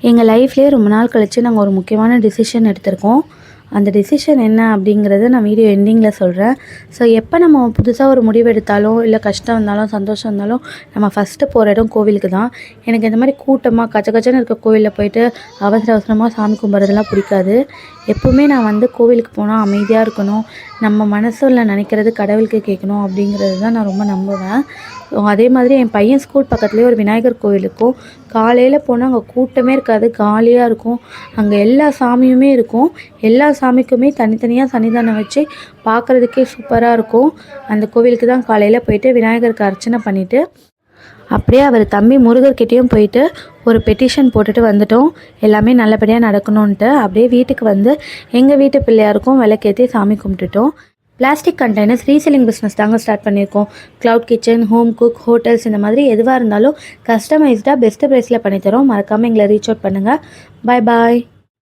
எங்கள் லைஃப்லேயே ரொம்ப நாள் கழித்து நாங்கள் ஒரு முக்கியமான டிசிஷன் எடுத்திருக்கோம். அந்த டிசிஷன் என்ன அப்படிங்கிறத நான் வீடியோ எண்டிங்கில் சொல்கிறேன். ஸோ எப்போ நம்ம புதுசாக ஒரு முடிவு எடுத்தாலும், இல்லை கஷ்டம் வந்தாலும், சந்தோஷம் இருந்தாலும் நம்ம ஃபஸ்ட்டு போகிற இடம் கோவிலுக்கு தான். எனக்கு இந்த மாதிரி கூட்டமாக கச்சன்னு இருக்க கோவிலில் போயிட்டு அவசர அவசரமாக சாமி கும்பிட்றதெல்லாம் பிடிக்காது. எப்போவுமே நான் வந்து கோவிலுக்கு போனால் அமைதியாக இருக்கணும், நம்ம மனசில் நினைக்கிறது கடவுளுக்கு கேட்கணும் அப்படிங்கிறது தான் நான் ரொம்ப நம்புவேன். அதே மாதிரி என் பையன் ஸ்கூல் பக்கத்துலேயே ஒரு விநாயகர் கோவில் இருக்கும். காலையில் போனால் அங்கே கூட்டமே இருக்காது, காலியாக இருக்கும். அங்கே எல்லா சாமியுமே இருக்கும். எல்லா சாமிக்குமே தனித்தனியாக சன்னிதானம் வச்சு பார்க்குறதுக்கே சூப்பராக இருக்கும். அந்த கோவிலுக்கு தான் காலையில் போயிட்டு விநாயகருக்கு அர்ச்சனை பண்ணிவிட்டு அப்படியே அவர் தம்பி முருகர்கிட்டையும் போயிட்டு ஒரு பெட்டிஷன் போட்டுட்டு வந்துட்டோம். எல்லாமே நல்லபடியாக நடக்கணுன்ட்டு. அப்படியே வீட்டுக்கு வந்து எங்கள் வீட்டு பிள்ளையாருக்கும் விளக்கேற்றி சாமி கும்பிட்டுட்டோம். பிளாஸ்டிக் கண்டெய்னர்ஸ் ரீசெல்லிங் பிஸ்னஸ் தாங்க ஸ்டார்ட் பண்ணியிருக்கோம். Cloud kitchen, home cook, hotels இந்த மாதிரி எதுவாக இருந்தாலும் கஸ்டமைஸ்டாக பெஸ்ட்டு ப்ரைஸில் பண்ணித்தரோம். மறக்காமல் எங்களை ரீச் அவுட் பண்ணுங்கள். பாய் பாய்.